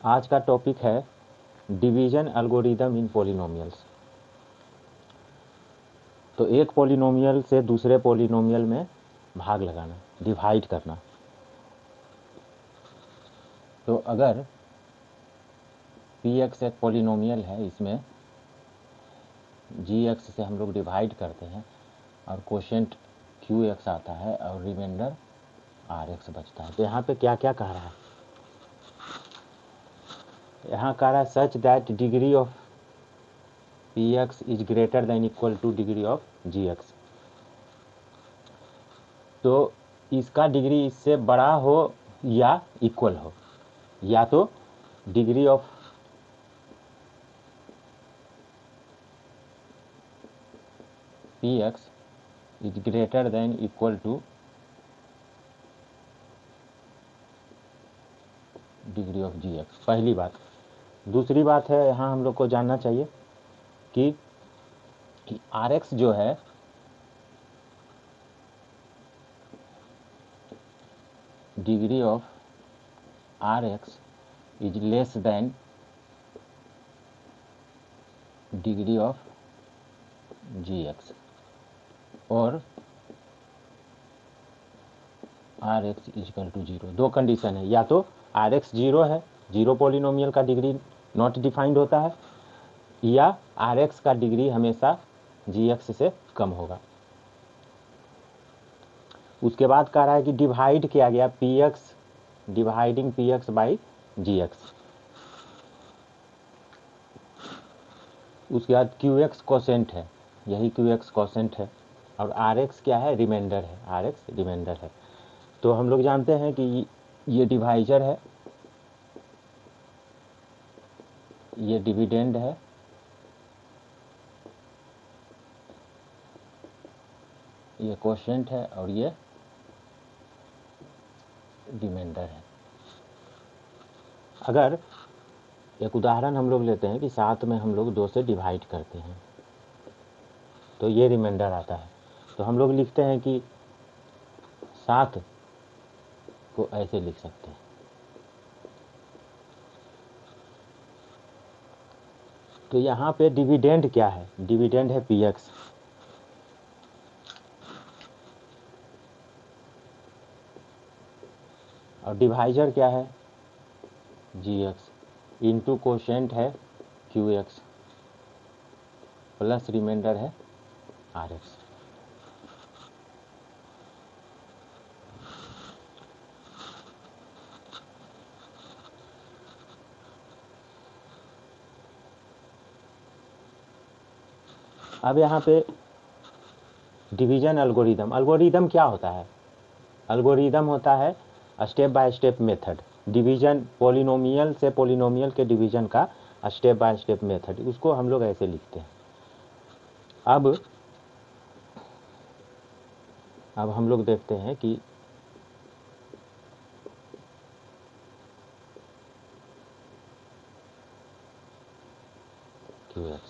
आज का टॉपिक है डिवीजन एल्गोरिदम इन पॉलिनोमियल्स। तो एक पॉलिनोमियल से दूसरे पॉलिनोमियल में भाग लगाना, डिवाइड करना। तो अगर px एक पॉलिनोमियल है, इसमें gx से हम लोग डिवाइड करते हैं और कोशेंट qx आता है और रिमाइंडर rx बचता है। तो यहाँ पे क्या क्या कह रहा है? यहाँ कह रहा है such that degree of px is greater than equal two degree of gx। तो इसका डिग्री इससे बड़ा हो या इक्वल हो, या तो degree of px is greater than equal two degree of gx, पहली बात। दूसरी बात है, यहाँ हम लोग को जानना चाहिए कि rx जो है degree of rx is less than degree of gx, और rx इजकल टू 0। दो कंडीशन है, या तो rx 0 है, 0 पॉलिनोमियल का डिग्री नॉट डिफाइंड होता है, या rx का डिग्री हमेशा gx से कम होगा। उसके बाद कह रहा है कि डिवाइड किया गया px, dividing px by gx। उसके बाद qx कोसेंट है, यही qx कोसेंट है, और rx क्या है? रिमाइंडर है, rx रिमाइंडर है। तो हम लोग जानते हैं कि ये डिवाइजर है, ये डिविडेंड है, ये कोशेंट है, और ये रिमाइंडर है। अगर एक उदाहरण हम लोग लेते हैं कि 7 में हम लोग 2 से डिवाइड करते हैं तो ये रिमाइंडर आता है। तो हम लोग लिखते हैं कि 7 को ऐसे लिख सकते हैं। तो यहाँ पे डिविडेंड क्या है? डिविडेंड है px, और डिवाइजर क्या है? gx, इनटू कोशेंट है qx, प्लस रिमाइंडर है rx। अब यहाँ पे डिवीजन एल्गोरिदम, एल्गोरिदम क्या होता है? एल्गोरिदम होता है step by step method, division polynomial से पॉलिनोमियल के डिवीजन का स्टेप बाय स्टेप मेथड, उसको हम लोग ऐसे लिखते हैं। अब हम लोग देखते हैं कि qx,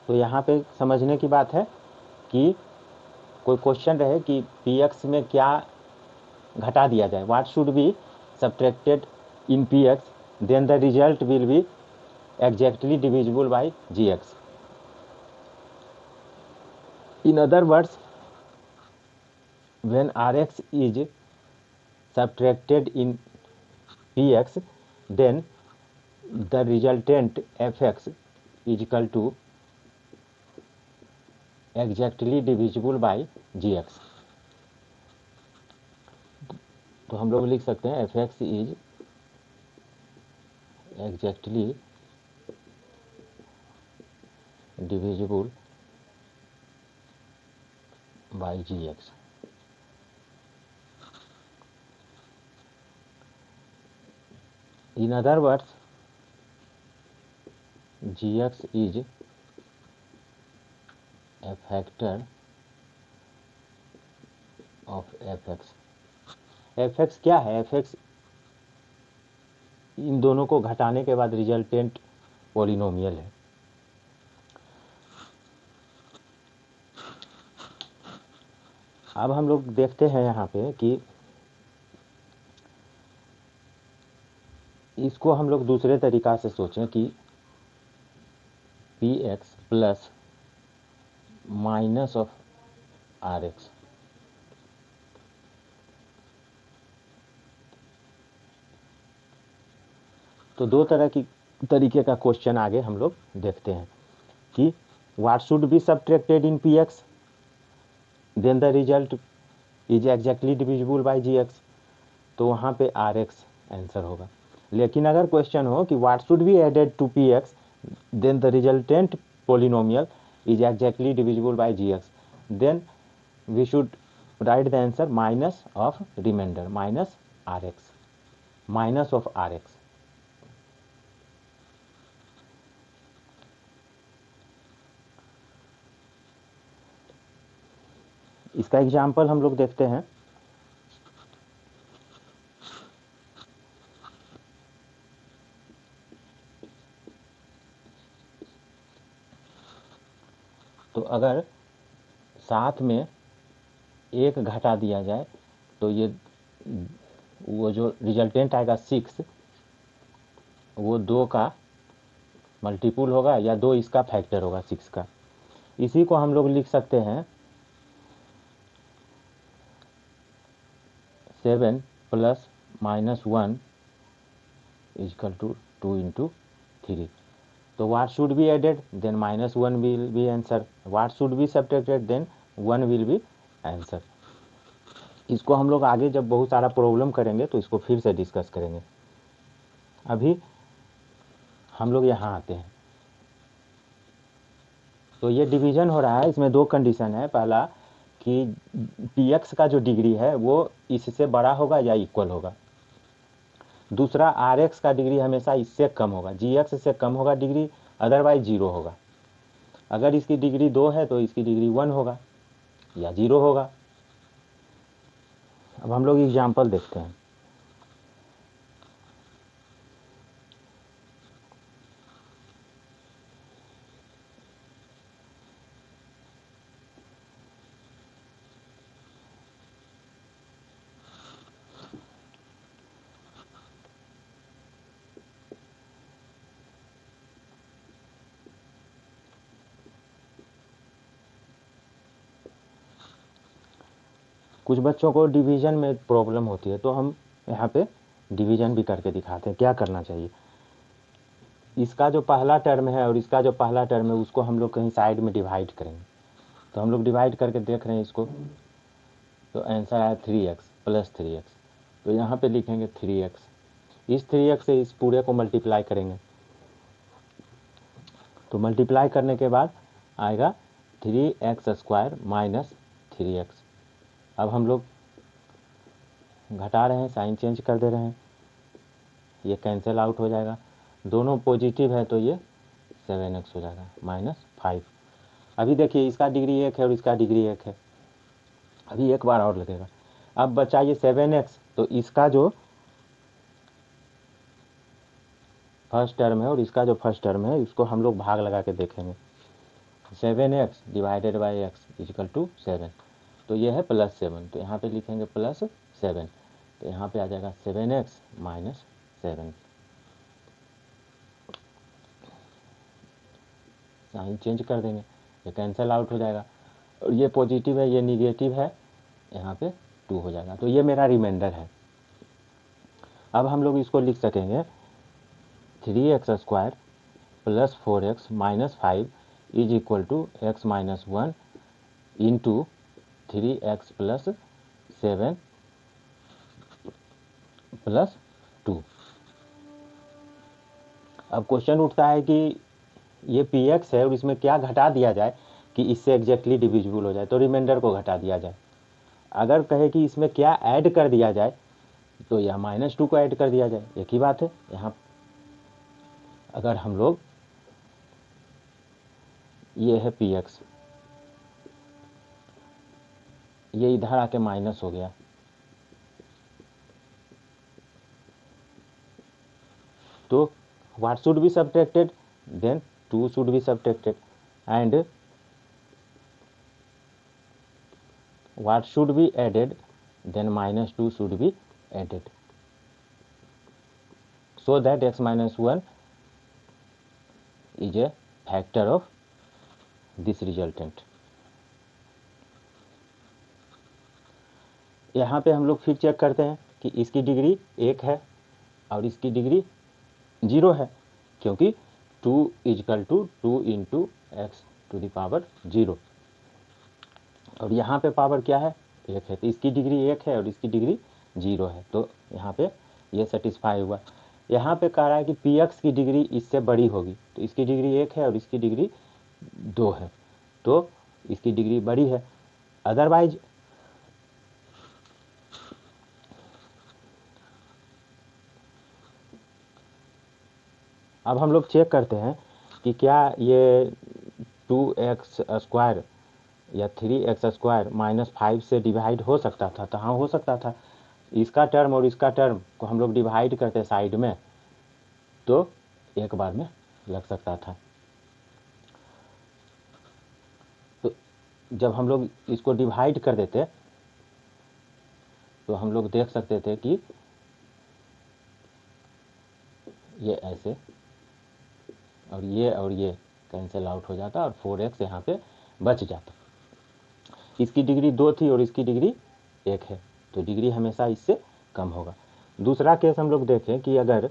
तो यहाँ पे समझने की बात है कि कोई क्वेश्चन रहे कि px में क्या घटा दिया जाए, what should be subtracted in px, then the result will be exactly divisible by gx। In other words, when rx is subtracted in px, then the resultant fx is equal to exactly divisible by gx। तो हम लोग लिख सकते हैं fx is exactly divisible by gx। In other words, gx is a factor of fx। fx क्या है? fx इन दोनों को घटाने के बाद रिजल्टेंट पॉलिनोमियल है। अब हम लोग देखते हैं यहाँ पे कि इसको हम लोग दूसरे तरीका से सोचें कि P X plus minus of R X. तो दो तरह की तरीके का क्वेश्चन आगे हम लोग देखते हैं कि what should be subtracted in P X, then the result is exactly divisible by G X. तो वहाँ पे आर एक्स आंसर होगा। लेकिन अगर क्वेश्चन हो कि what should be added to P X, then the resultant polynomial is exactly divisible by G X, then we should write the answer minus of remainder, minus R X, minus of R X. इसका example हम लोग देखते हैं। तो अगर साथ में एक घटा दिया जाए तो ये वो जो रिजल्टेंट आएगा 6, वो 2 का मल्टीपुल होगा या 2 इसका फैक्टर होगा 6 का। इसी को हम लोग लिख सकते हैं 7 plus minus 1 equal to 2 into 3। तो what should be added, then minus 1 will be answer, what should be subtracted, then 1 will be answer. इसको हम लोग आगे जब बहुत सारा प्रॉब्लम करेंगे तो इसको फिर से डिस्कस करेंगे। अभी हम लोग यहाँ आते हैं। तो ये डिवीजन हो रहा है, इसमें 2 कंडीशन है। पहला कि पी एक्स का जो डिग्री है वो इससे बड़ा होगा या इक्वल होगा। दूसरा आर एक्स का डिग्री हमेशा इससे कम होगा, जी एक्स से कम होगा डिग्री, अदरवाइज 0 होगा। अगर इसकी डिग्री 2 है तो इसकी डिग्री 1 होगा या 0 होगा। अब हम लोग एग्जाम्पल देखते हैं। कुछ बच्चों को डिवीजन में प्रॉब्लम होती है, तो हम यहाँ पे डिवीजन भी करके दिखाते हैं क्या करना चाहिए। इसका जो पहला टर्म है और इसका जो पहला टर्म है उसको हम लोग कहीं साइड में डिवाइड करेंगे। तो हम लोग डिवाइड करके देख रहे हैं इसको। तो आंसर आया 3x प्लस 3x। तो यहाँ पे लिखेंगे 3x, इस 3x से इस पूरे को मल्टीप्लाई करेंगे। तो मल्टीप्लाई करने के बाद आएगा 3x² माइनस 3x। अब हम लोग घटा रहे हैं, साइन चेंज कर दे रहे हैं, ये कैंसिल आउट हो जाएगा। दोनों पॉजिटिव है तो ये 7x हो जाएगा माइनस 5। अभी देखिए इसका डिग्री 1 है और इसका डिग्री 1 है, अभी एक बार और लगेगा। अब बचा ये 7x, तो इसका जो फर्स्ट टर्म है और इसका जो फर्स्ट टर्म है इसको हम लोग भाग लगा के देखेंगे। 7x divided by x equal to 7। तो ये है प्लस 7, तो यहाँ पे लिखेंगे प्लस 7। तो यहाँ पे आ जाएगा 7x माइनस 7। साइन चेंज कर देंगे, ये कैंसिल आउट हो जाएगा। और ये पॉजिटिव है, ये निगेटिव है, यहाँ पे 2 हो जाएगा। तो ये मेरा रिमाइंडर है। अब हम लोग इसको लिख सकेंगे 3x² plus 4x minus 5 is equal to x minus 1 into 3x plus 7 plus 2। अब क्वेश्चन उठता है कि ये पी एक्स है और इसमें क्या घटा दिया जाए कि इससे एग्जैक्टली डिविजिबल हो जाए। तो रिमाइंडर को घटा दिया जाए। अगर कहे कि इसमें क्या ऐड कर दिया जाए तो यह -2 को ऐड कर दिया जाए, एक ही बात है। यहाँ अगर हम लोग, ये है पी एक्स, ये इधर आके माइनस हो गया, तो what should be subtracted, then 2 should be subtracted. And what should be added, then -2 should be added, so that x minus 1 is a factor of this resultant. यहाँ पे हम लोग फिर चेक करते हैं कि इसकी डिग्री 1 है और इसकी डिग्री 0 है, क्योंकि 2 = 2 × x⁻0 और यहाँ पे पावर क्या है, 1 है, तो इसकी डिग्री 1 है और इसकी डिग्री 0 है, तो यहाँ पे ये सेटिस्फाई हुआ। यहाँ पे कह रहा है कि px की डिग्री इससे बड़ी होगी, तो इसकी डिग्री 1 है और इसकी डिग्री 2 है, तो इसकी डिग्री बड़ी है। अदरवाइज अब हम लोग चेक करते हैं कि क्या ये 2x² या 3x² -5 से डिवाइड हो सकता था, तो हाँ हो सकता था। इसका टर्म और इसका टर्म को हम लोग डिवाइड करते साइड में तो एक बार में लग सकता था। तो जब हम लोग इसको डिवाइड कर देते तो हम लोग देख सकते थे कि ये ऐसे और ये कैंसिल आउट हो जाता और 4x यहाँ पे बच जाता। इसकी डिग्री 2 थी और इसकी डिग्री 1 है, तो डिग्री हमेशा इससे कम होगा। दूसरा केस हम लोग देखें कि अगर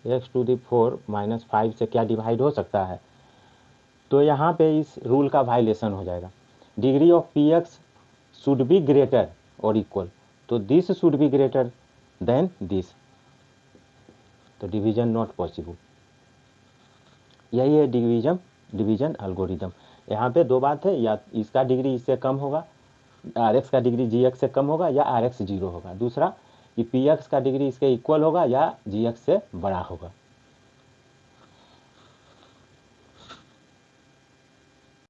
x⁴ -5 से क्या डिवाइड हो सकता है, तो यहाँ पे इस रूल का वायलेशन हो जाएगा। Degree of px should be greater और इक्वल, तो this should be greater than this, तो डिवीजन नॉट पॉसिबल। यही है डिवीजन एल्गोरिदम। यहाँ पे दो बात है, या इसका डिग्री इससे कम होगा, rx का डिग्री gx से कम होगा, या rx 0 होगा। दूसरा कि px का डिग्री इसके इक्वल होगा या gx से बड़ा होगा।